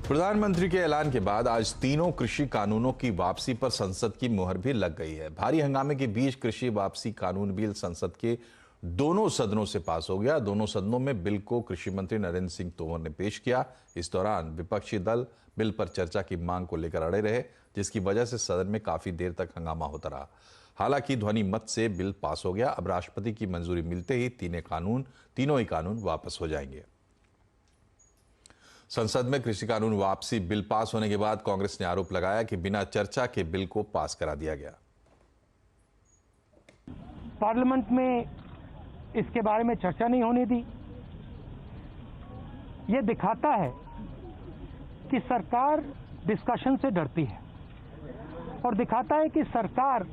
प्रधानमंत्री के ऐलान के बाद आज तीनों कृषि कानूनों की वापसी पर संसद की मुहर भी लग गई है। भारी हंगामे के बीच कृषि वापसी कानून बिल संसद के दोनों सदनों से पास हो गया। दोनों सदनों में बिल को कृषि मंत्री नरेंद्र सिंह तोमर ने पेश किया। इस दौरान विपक्षी दल बिल पर चर्चा की मांग को लेकर अड़े रहे, जिसकी वजह से सदन में काफी देर तक हंगामा होता रहा। हालांकि ध्वनि मत से बिल पास हो गया। अब राष्ट्रपति की मंजूरी मिलते ही तीनों ही कानून वापस हो जाएंगे। संसद में कृषि कानून वापसी बिल पास होने के बाद कांग्रेस ने आरोप लगाया कि बिना चर्चा के बिल को पास करा दिया गया। पार्लियामेंट में इसके बारे में चर्चा नहीं होने दी। यह दिखाता है कि सरकार डिस्कशन से डरती है और दिखाता है कि सरकार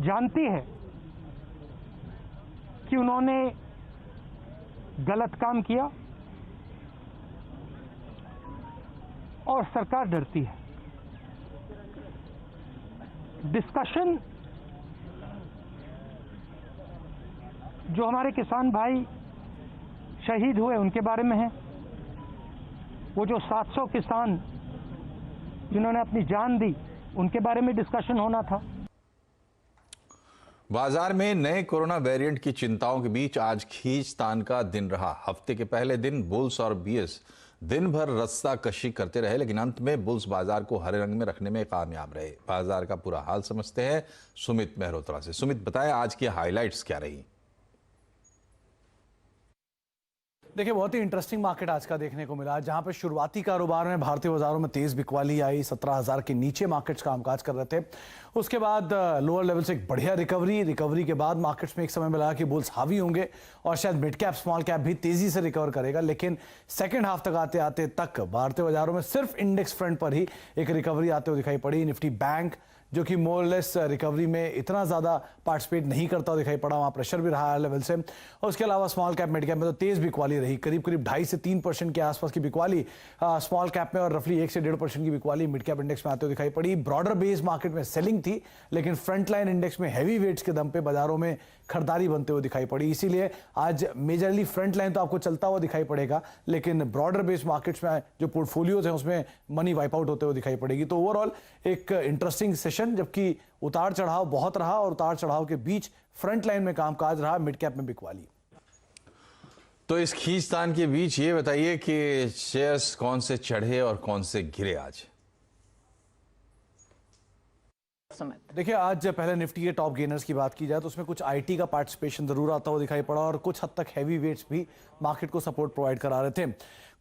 जानती है कि उन्होंने गलत काम किया और सरकार डरती है। डिस्कशन जो हमारे किसान भाई शहीद हुए उनके बारे में है, वो जो 700 किसान जिन्होंने अपनी जान दी उनके बारे में डिस्कशन होना था। बाजार में नए कोरोना वेरिएंट की चिंताओं के बीच आज खींचतान का दिन रहा। हफ्ते के पहले दिन बुल्स और बीएस दिन भर रास्ता कशी करते रहे, लेकिन अंत में बुल्स बाजार को हरे रंग में रखने में कामयाब रहे। बाजार का पूरा हाल समझते हैं सुमित मेहरोत्रा से। सुमित, बताएं आज की हाइलाइट्स क्या रही? देखिए, बहुत ही इंटरेस्टिंग मार्केट आज का देखने को मिला, जहां पे शुरुआती कारोबार में भारतीय बाजारों में तेज बिकवाली आई। 17,000 के नीचे मार्केट्स कामकाज कर रहे थे। उसके बाद लोअर लेवल से एक बढ़िया रिकवरी के बाद मार्केट्स में एक समय में लगा कि बुल्स हावी होंगे और शायद मिड कैप स्मॉल कैप भी तेजी से रिकवर करेगा, लेकिन सेकेंड हाफ तक आते आते तक भारतीय बाजारों में सिर्फ इंडेक्स फ्रंट पर ही एक रिकवरी आते हुए दिखाई पड़ी। निफ्टी बैंक जो कि मोरलेस रिकवरी में इतना ज़्यादा पार्टिसिपेट नहीं करता दिखाई पड़ा, वहाँ प्रेशर भी रहा है लेवल से। और उसके अलावा स्मॉल कैप मिड कैप में तो तेज़ बिकवाली रही, करीब 2.5 से 3% के आसपास की बिकवाली स्मॉल कैप में और रफली 1 से 1.5% की बिकवाली मिड कैप इंडेक्स में आते हुए दिखाई पड़ी। ब्रॉडर बेस मार्केट में सेलिंग थी, लेकिन फ्रंट लाइन इंडेक्स में हैवी वेट्स के दम पे बाजारों में खरीदारी बनते हुए दिखाई पड़ी। इसीलिए आज मेजरली फ्रंट लाइन तो आपको चलता हुआ दिखाई पड़ेगा, लेकिन ब्रॉडर बेस मार्केट्स में जो पोर्टफोलियोज हैं उसमें मनी वाइप आउट होते हुए दिखाई पड़ेगी। तो ओवरऑल एक इंटरेस्टिंग सेशन, जबकि उतार चढ़ाव बहुत रहा और उतार चढ़ाव के बीच फ्रंट लाइन में कामकाज रहा, मिड कैप में बिकवाली। तो इस खींचतान के बीच ये बताइए कि शेयर्स कौन से चढ़े और कौन से गिरे आज? देखिए, आज पहले निफ्टी के टॉप गेनर्स की बात की जाए तो उसमें कुछ आईटी का पार्टिसिपेशन जरूर आता हुआ दिखाई पड़ा और कुछ हद तक हैवी वेट्स भी मार्केट को सपोर्ट प्रोवाइड करा रहे थे।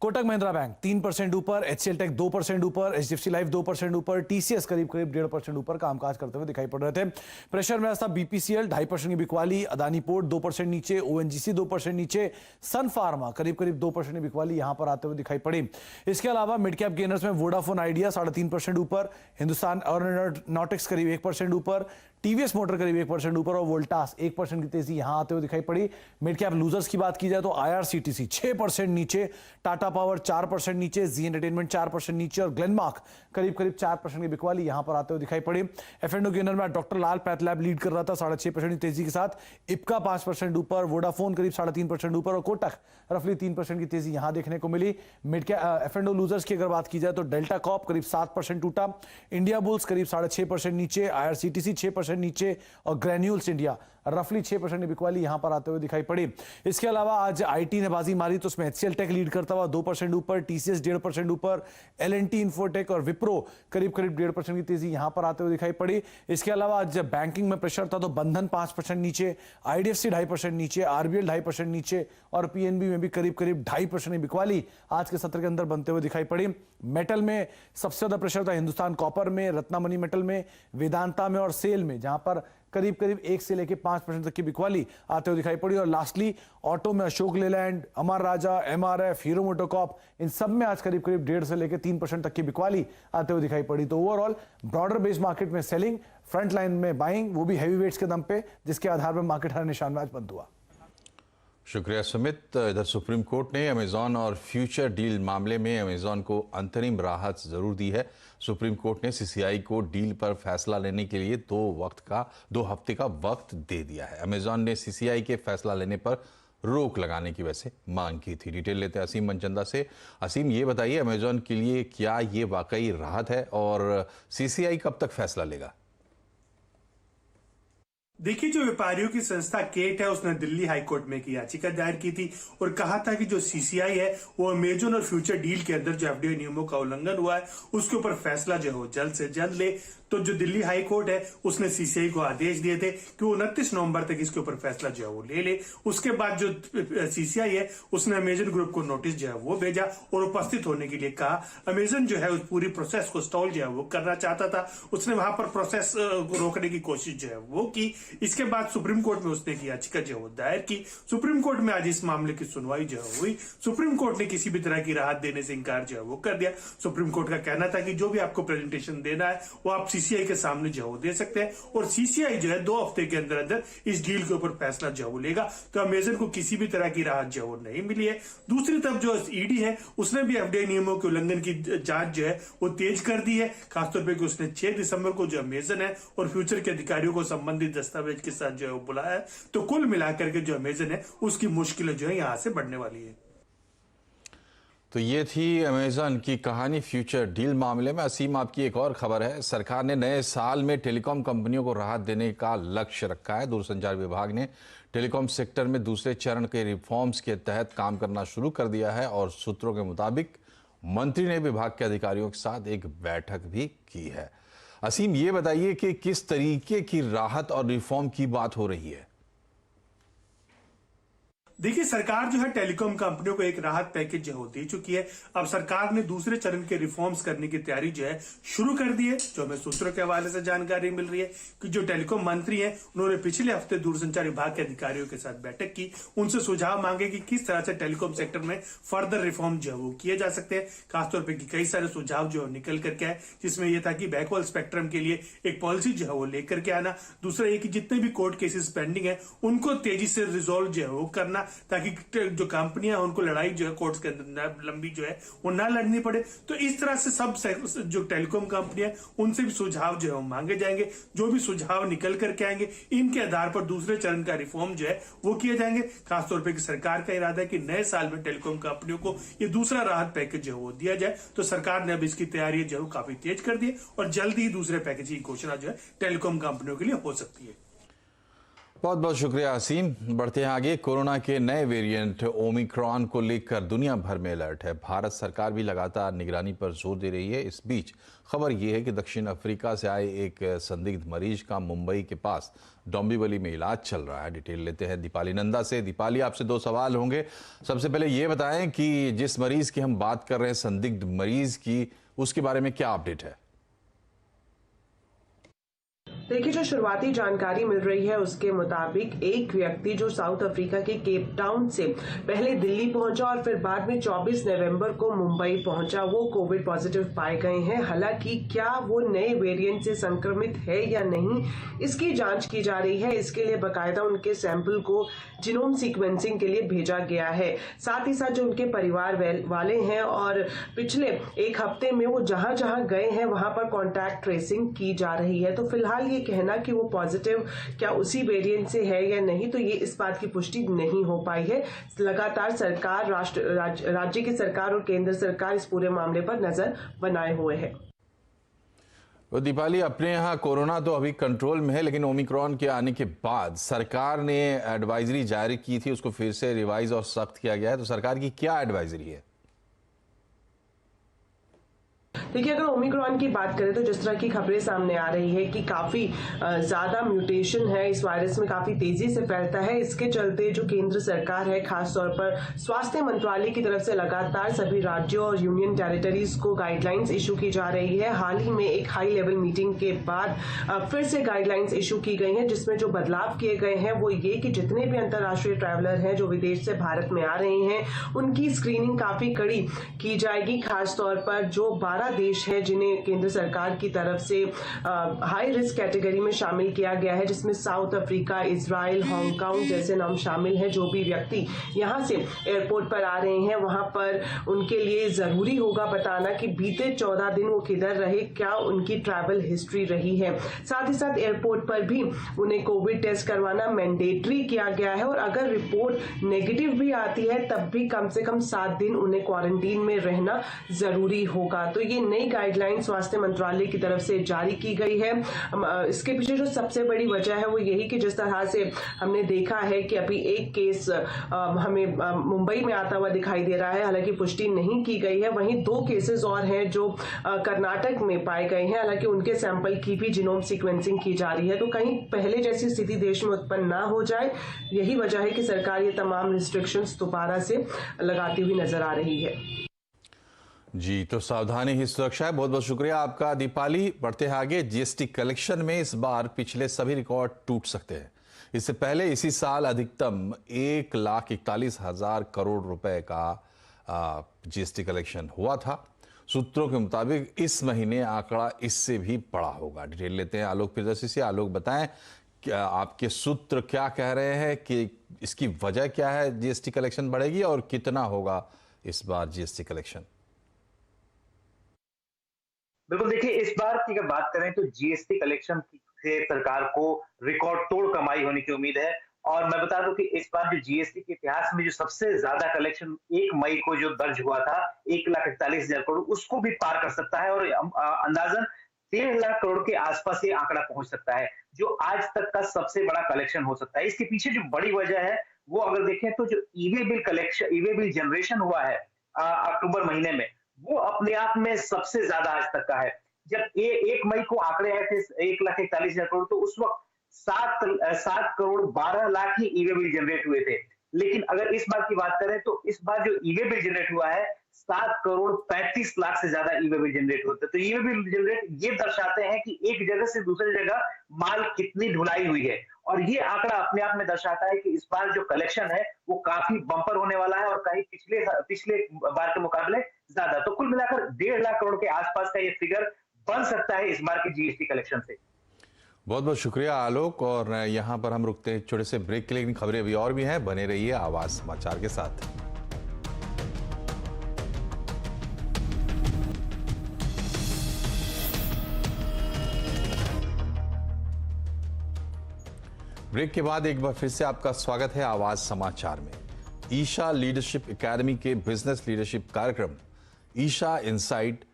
कोटक महिंद्रा बैंक 3% ऊपर, एचसीएल टेक 2% ऊपर, एचडीएफसी लाइफ 2% ऊपर, टीसीएस करीब 1.5% ऊपर कामकाज करते हुए दिखाई पड़ रहे थे। प्रेशर में था बीपीसीएल 2.5% की बिकवाली, अदानी पोर्ट 2% नीचे, ओएनजीसी 2% नीचे, सन फार्मा करीब 2% की बिकवाली यहां पर आते हुए दिखाई पड़ी। इसके अलावा मिड कैप गेनर्स में वोडाफोन आइडिया 3.5% ऊपर, हिंदुस्तान एरोनॉटिक्स करीब 1% ऊपर, टीवीएस मोटर करीब 1% ऊपर और वोल्टास 1% की तेजी यहां आते हुए दिखाई पड़ी। मिड कैप लूजर्स की बात की जाए तो आईआरसीटीसी 6% नीचे, टाटा पावर 4% नीचे, जी एंटरटेनमेंट 4% नीचे और ग्लेनमार्क करीब 4% की बिकवाली यहां पर आते हुए दिखाई पड़ी। एफ&ओ गेनर में डॉक्टर लाल पैथलैब लीड कर रहा था 6.5% की तेजी के साथ, इप्का 5% ऊपर, वोडाफोन करीब 3.5% ऊपर और कोटक रफली 3% की तेजी यहां देखने को मिली। मिड कैप एफ&ओ लूजर्स की अगर बात की जाए तो डेल्टा कॉप करीब 7% टूटा, इंडिया बुल्स करीब 6.5% नीचे, आईआरसीटीसी 6% नीचे और ग्रैन्यूल्स इंडिया रफली 6% की बिकवाली यहां पर आते हुए दिखाई पड़ी। इसके अलावा आज आईटी ने बाजी मारी तो उसमें एचसीएल टेक लीड करता हुआ 2% ऊपर, टीसीएस 1.5% ऊपर, एलएनटी इन्फोटेक और विप्रो करीब 1.5% की तेजी यहां पर आते हुए दिखाई पड़ी। इसके अलावा आज बैंकिंग में प्रेशर था तो बंधन 5% नीचे, आईडीएफसी 2.5% नीचे, आरबीएल 2.5% नीचे और पीएनबी में भी करीब 2.5% की बिकवाली आज के सत्र के अंदर बनते हुए दिखाई पड़ी। मेटल में सबसे ज्यादा प्रेशर था हिंदुस्तान कॉपर में, रत्नामणि मेटल में, वेदांता में और सेल में, जहां पर करीब 1 से लेकर 5% तक की बिकवाली आते हुए दिखाई पड़ी। और लास्टली ऑटो में अशोक लेलैंड, अमर राजा, एमआरएफ, हीरो मोटोकॉर्प, इन सब में आज करीब 1.5 से लेकर 3% तक की बिकवाली आते हुए दिखाई पड़ी। तो ओवरऑल ब्रॉडर बेस मार्केट में सेलिंग, फ्रंट लाइन में बाइंग, वो भी हैवी वेट्स के दम पे, जिसके आधार पर मार्केट हर निशान में आज बंद हुआ। शुक्रिया सुमित। इधर सुप्रीम कोर्ट ने अमेजॉन और फ्यूचर डील मामले में अमेजॉन को अंतरिम राहत जरूर दी है। सुप्रीम कोर्ट ने सीसीआई को डील पर फैसला लेने के लिए 2 हफ्ते का वक्त दे दिया है। अमेजॉन ने सीसीआई के फैसला लेने पर रोक लगाने की वैसे मांग की थी। डिटेल लेते हैं असीम मनचंदा से। असीम, ये बताइए अमेजॉन के लिए क्या ये वाकई राहत है और सीसीआई कब तक फैसला लेगा? देखिए, जो व्यापारियों की संस्था केट है उसने दिल्ली हाईकोर्ट में एक याचिका दायर की थी और कहा था कि जो सीसीआई है वो अमेजन और फ्यूचर डील के अंदर जो एफडीआई नियमों का उल्लंघन हुआ है उसके ऊपर फैसला जो है जल्द से जल्द ले। तो जो दिल्ली हाई कोर्ट है उसने सीसीआई को आदेश दिए थे कि वो 29 नवंबर तक इसके ऊपर फैसला जो है वो ले। उसके बाद जो सीसीआई है उसने अमेजन ग्रुप को नोटिस जो है वो भेजा और उपस्थित होने के लिए कहा। अमेजन जो है उस पूरी प्रोसेस को स्टॉल जो है वो करना चाहता था, उसने वहां पर प्रोसेस को रोकने की कोशिश जो है वो की। इसके बाद सुप्रीम कोर्ट में उसने एक याचिका जो है वो दायर की। सुप्रीम कोर्ट में आज इस मामले की सुनवाई जो है हुई। सुप्रीम कोर्ट ने किसी भी तरह की राहत देने से इंकार जो है वो कर दिया। सुप्रीम कोर्ट का कहना था कि जो भी आपको प्रेजेंटेशन देना है वो आप सीसीआई के सामने जो वो दे सकते हैं और सीसीआई जो है 2 हफ्ते के अंदर अंदर इस डील के ऊपर फैसला जो वो लेगा। तो अमेजन को किसी भी तरह की राहत जो वो नहीं मिली है। दूसरी तरफ जो ईडी है उसने भी एफडीआई नियमों के उल्लंघन की जांच जो है वो तेज कर दी है। खासतौर पर उसने 6 दिसंबर को जो अमेजन है और फ्यूचर के अधिकारियों को संबंधित दस्तावेज के साथ जो है वो बुलाया है। तो कुल मिलाकर के जो अमेजन है उसकी मुश्किलें जो है यहां से बढ़ने वाली है। तो ये थी अमेजन की कहानी फ्यूचर डील मामले में। असीम, आपकी एक और खबर है। सरकार ने नए साल में टेलीकॉम कंपनियों को राहत देने का लक्ष्य रखा है। दूरसंचार विभाग ने टेलीकॉम सेक्टर में दूसरे चरण के रिफॉर्म्स के तहत काम करना शुरू कर दिया है और सूत्रों के मुताबिक मंत्री ने विभाग के अधिकारियों के साथ एक बैठक भी की है। असीम, ये बताइए कि किस तरीके की राहत और रिफॉर्म की बात हो रही है? देखिए, सरकार जो है टेलीकॉम कंपनियों को एक राहत पैकेज जो दे चुकी है। अब सरकार ने दूसरे चरण के रिफॉर्म्स करने की तैयारी जो है शुरू कर दी है। जो हमें सूत्रों के हवाले से जानकारी मिल रही है कि जो टेलीकॉम मंत्री हैं उन्होंने पिछले हफ्ते दूरसंचार विभाग के अधिकारियों के साथ बैठक की। उनसे सुझाव मांगे कि किस तरह से टेलीकॉम सेक्टर में फर्दर रिफॉर्म जो है वो किए जा सकते हैं। खासतौर पर कई सारे सुझाव जो निकल करके आए, जिसमें यह था कि बैकहॉल स्पेक्ट्रम के लिए एक पॉलिसी जो है वो लेकर के आना। दूसरा ये कि जितने भी कोर्ट केसेस पेंडिंग है उनको तेजी से रिजोल्व जो है वो करना, ताकि जो कंपनियां उनको लड़ाई जो है कोर्ट्स के अंदर लंबी जो है वो ना लड़नी पड़े। तो इस तरह से सब जो टेलीकॉम कंपनियां उनसे भी सुझाव जो है वो मांगे जाएंगे। जो भी सुझाव निकल करके आएंगे इनके आधार पर दूसरे चरण का रिफॉर्म जो है वो किए जाएंगे। खासतौर पर सरकार का इरादा है कि नए साल में टेलीकॉम कंपनियों को ये दूसरा राहत पैकेज जो है वो दिया जाए। तो सरकार ने अब इसकी तैयारी जो है काफी तेज कर दी है और जल्द ही दूसरे पैकेज की घोषणा जो है टेलीकॉम कंपनियों के लिए हो सकती है। बहुत बहुत शुक्रिया असीम। बढ़ते हैं आगे। कोरोना के नए वेरिएंट ओमिक्रॉन को लेकर दुनिया भर में अलर्ट है। भारत सरकार भी लगातार निगरानी पर जोर दे रही है। इस बीच खबर यह है कि दक्षिण अफ्रीका से आए एक संदिग्ध मरीज का मुंबई के पास डोंबिवली में इलाज चल रहा है। डिटेल लेते हैं दीपाली नंदा से। दीपाली, आपसे 2 सवाल होंगे। सबसे पहले ये बताएं कि जिस मरीज की हम बात कर रहे हैं, संदिग्ध मरीज की, उसके बारे में क्या अपडेट है? देखिए, जो शुरुआती जानकारी मिल रही है उसके मुताबिक एक व्यक्ति जो साउथ अफ्रीका के केप टाउन से पहले दिल्ली पहुंचा और फिर बाद में 24 नवंबर को मुंबई पहुंचा, वो कोविड पॉजिटिव पाए गए हैं। हालांकि क्या वो नए वेरिएंट से संक्रमित है या नहीं, इसकी जांच की जा रही है। इसके लिए बाकायदा उनके सैंपल को जीनोम सीक्वेंसिंग के लिए भेजा गया है। साथ ही साथ जो उनके परिवार वाले हैं और पिछले एक हफ्ते में वो जहां जहां गए हैं वहां पर कॉन्टैक्ट ट्रेसिंग की जा रही है। तो फिलहाल ये कहना कि वो पॉजिटिव क्या उसी वेरिएंट से है या नहीं, तो ये इस बात की पुष्टि नहीं हो पाई है। लगातार सरकार, राज्य की सरकार और केंद्र सरकार इस पूरे मामले पर नजर बनाए हुए है। तो दीपाली, अपने यहाँ कोरोना तो अभी कंट्रोल में है, लेकिन ओमिक्रॉन के आने के बाद सरकार ने एडवाइजरी जारी की थी, उसको फिर से रिवाइज और सख्त किया गया है। तो सरकार की क्या एडवाइजरी है? देखिए, अगर ओमिक्रॉन की बात करें तो जिस तरह की खबरें सामने आ रही है कि काफी ज्यादा म्यूटेशन है इस वायरस में, काफी तेजी से फैलता है। इसके चलते जो केंद्र सरकार है, खासतौर पर स्वास्थ्य मंत्रालय की तरफ से लगातार सभी राज्यों और यूनियन टेरिटरीज को गाइडलाइंस इशू की जा रही है। हाल ही में एक हाई लेवल मीटिंग के बाद फिर से गाइडलाइंस इशू की गई हैं, जिसमें जो बदलाव किए गए हैं वो ये कि जितने भी अंतर्राष्ट्रीय ट्रैवलर हैं जो विदेश से भारत में आ रहे हैं उनकी स्क्रीनिंग काफी कड़ी की जाएगी। खासतौर पर जो 12 देश हैं जिन्हें केंद्र सरकार की तरफ से हाई रिस्क कैटेगरी में शामिल किया गया है, जिसमें साउथ अफ्रीका, इजराइल, हांगकांग जैसे नाम शामिल हैं। जो भी व्यक्ति यहाँ से एयरपोर्ट पर आ रहे हैं वहां पर उनके लिए जरूरी होगा बताना कि बीते 14 दिन वो किधर रहे, क्या उनकी ट्रैवल हिस्ट्री रही है। साथ ही साथ एयरपोर्ट पर भी उन्हें कोविड टेस्ट करवाना मैंडेटरी किया गया है और अगर रिपोर्ट नेगेटिव भी आती है तब भी कम से कम 7 दिन उन्हें क्वारंटीन में रहना जरूरी होगा। तो ये नई गाइडलाइन स्वास्थ्य मंत्रालय की तरफ से जारी की गई है। इसके पीछे जो सबसे बड़ी वजह है वो यही कि जिस तरह से हमने देखा है कि अभी एक केस हमें मुंबई में आता हुआ दिखाई दे रहा है, हालांकि पुष्टि नहीं की गई है। वहीं 2 केसेस और हैं जो कर्नाटक में पाए गए हैं, हालांकि उनके सैंपल की भी जीनोम सीक्वेंसिंग की जा रही है। तो कहीं पहले जैसी स्थिति देश में उत्पन्न ना हो जाए, यही वजह है कि सरकार ये तमाम रिस्ट्रिक्शंस दोबारा से लगाती हुई नजर आ रही है। जी, तो सावधानी ही सुरक्षा है। बहुत बहुत शुक्रिया आपका दीपाली। बढ़ते हैं आगे। जीएसटी कलेक्शन में इस बार पिछले सभी रिकॉर्ड टूट सकते हैं। इससे पहले इसी साल अधिकतम 1,41,000 करोड़ रुपए का जीएसटी कलेक्शन हुआ था। सूत्रों के मुताबिक इस महीने आंकड़ा इससे भी बड़ा होगा। डिटेल लेते हैं आलोक प्रियदर्शी से। आलोक, बताएं क्या आपके सूत्र क्या कह रहे हैं कि इसकी वजह क्या है, जीएसटी कलेक्शन बढ़ेगी और कितना होगा इस बार जीएसटी कलेक्शन? बिल्कुल, देखिए इस बार की अगर बात करें तो जीएसटी कलेक्शन से सरकार को रिकॉर्ड तोड़ कमाई होने की उम्मीद है। और मैं बता दूं कि इस बार जो जीएसटी के इतिहास में जो सबसे ज्यादा कलेक्शन 1 मई को जो दर्ज हुआ था 1,41,000 करोड़, उसको भी पार कर सकता है और अंदाजन 1.5 लाख करोड़ के आसपास ये आंकड़ा पहुंच सकता है, जो आज तक का सबसे बड़ा कलेक्शन हो सकता है। इसके पीछे जो बड़ी वजह है वो अगर देखें तो जो e-way bill collection, e-way bill generation हुआ है अक्टूबर महीने में, वो अपने आप में सबसे ज्यादा आज तक का है। जब 1 मई को आंकड़े आए थे 1,41,000 करोड़, तो उस वक्त 7 करोड़ 12 लाख ही ईवे बिल जनरेट हुए थे। लेकिन अगर इस बार की बात करें तो इस बार जो ईवे बिल जनरेट हुआ है 7 करोड़ 35 लाख से ज्यादा ईवे बिल जनरेट होते हैं। तो ईवे बिल जनरेट ये दर्शाते हैं कि एक जगह से दूसरी जगह माल कितनी ढुलाई हुई है, और ये आंकड़ा अपने आप में दर्शाता है कि इस बार जो कलेक्शन है वो काफी बम्पर होने वाला है और कहीं पिछले बार के मुकाबले ज्यादा। तो कुल मिलाकर 1.5 लाख करोड़ के आसपास का ये फिगर बन सकता है इस बार की जीएसटी कलेक्शन से। बहुत बहुत शुक्रिया आलोक। और यहां पर हम रुकते हैं छोटे से ब्रेक के लिए। खबरें अभी और भी हैं, बने रहिए आवाज समाचार के साथ। ब्रेक के बाद एक बार फिर से आपका स्वागत है आवाज समाचार में। ईशा लीडरशिप एकेडमी के बिजनेस लीडरशिप कार्यक्रम Isha insight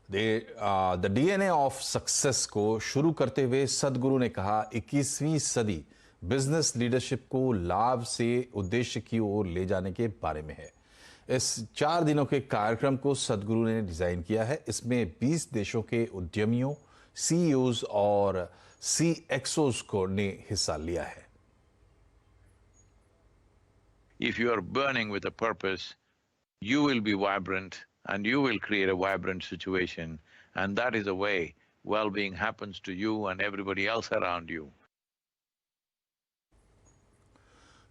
the DNA of success को शुरू करते हुए सदगुरु ने कहा 21वीं सदी बिजनेस लीडरशिप को लाभ से उद्देश्य की ओर ले जाने के बारे में है। इस 4 दिनों के कार्यक्रम को सदगुरु ने डिजाइन किया है। इसमें 20 देशों के उद्यमियों, सीईओज और CXOs को ने हिस्सा लिया है। If you are burning with a purpose, you will be vibrant and you will create a vibrant situation, and that is the way well-being happens to you and everybody else around you.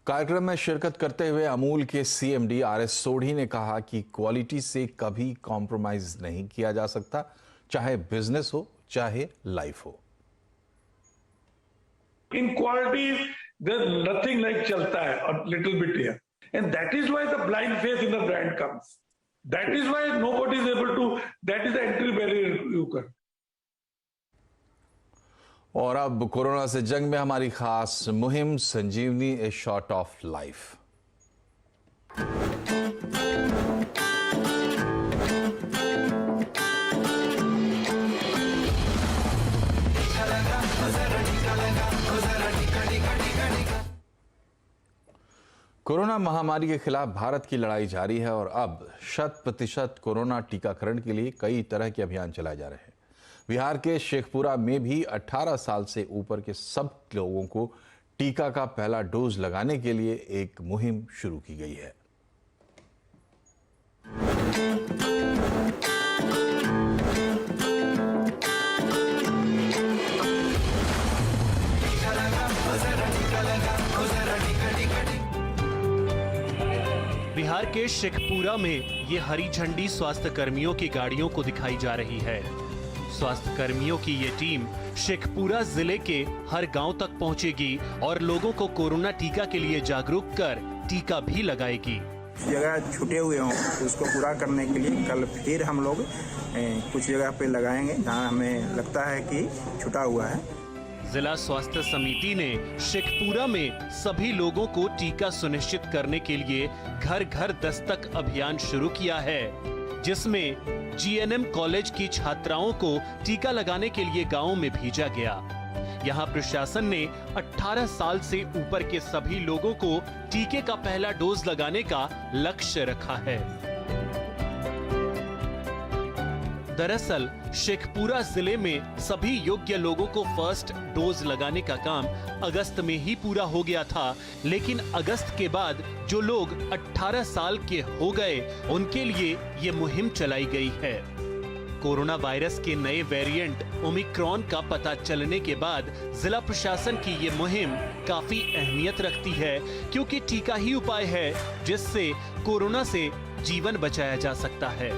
कार्यक्रम में शिरकत करते हुए अमूल के CMD RS Sodhi ने कहा कि quality से कभी कॉम्प्रोमाइज नहीं किया जा सकता, चाहे बिजनेस हो चाहे लाइफ हो। In quality, there's nothing like chalta hai, or little bit here. And that is why the blind faith in the brand comes. That is why nobody is able to, that is the entry barrier you can. और अब corona से जंग में हमारी खास मुहिम संजीवनी ए shot of life. Corona महामारी के खिलाफ भारत की लड़ाई जारी है और अब 100% कोरोना टीकाकरण के लिए कई तरह के अभियान चलाए जा रहे हैं। बिहार के शेखपुरा में भी 18 साल से ऊपर के सब लोगों को टीका का पहला डोज लगाने के लिए एक मुहिम शुरू की गई है। बिहार के शेखपुरा में ये हरी झंडी स्वास्थ्य कर्मियों की गाड़ियों को दिखाई जा रही है। स्वास्थ्य कर्मियों की ये टीम शेखपुरा जिले के हर गांव तक पहुंचेगी और लोगों को कोरोना टीका के लिए जागरूक कर टीका भी लगाएगी। जगह छूटे हुए हों तो उसको पूरा करने के लिए कल फिर हम लोग कुछ जगह पे लगाएंगे जहां हमें लगता है कि छूटा हुआ है। जिला स्वास्थ्य समिति ने शेखपुरा में सभी लोगों को टीका सुनिश्चित करने के लिए घर घर दस्तक अभियान शुरू किया है, जिसमें जीएनएम कॉलेज की छात्राओं को टीका लगाने के लिए गांव में भेजा गया। यहां प्रशासन ने 18 साल से ऊपर के सभी लोगों को टीके का पहला डोज लगाने का लक्ष्य रखा है। दरअसल शेखपुरा जिले में सभी योग्य लोगों को फर्स्ट डोज लगाने का काम अगस्त में ही पूरा हो गया था, लेकिन अगस्त के बाद जो लोग 18 साल के हो गए उनके लिए ये मुहिम चलाई गई है। कोरोना वायरस के नए वेरिएंट ओमिक्रॉन का पता चलने के बाद जिला प्रशासन की ये मुहिम काफी अहमियत रखती है, क्योंकि टीका ही उपाय है जिससे कोरोना से जीवन बचाया जा सकता है।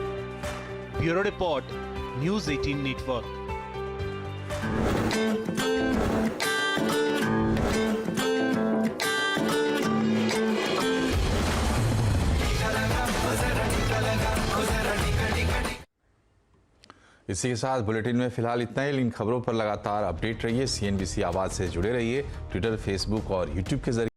Bureau report, news 18 network. इसी के साथ बुलेटिन में फिलहाल इतना ही। इन खबरों पर लगातार अपडेट रहिए। CNBC आवाज से जुड़े रहिए। ट्विटर, फेसबुक और यूट्यूब के जरिए।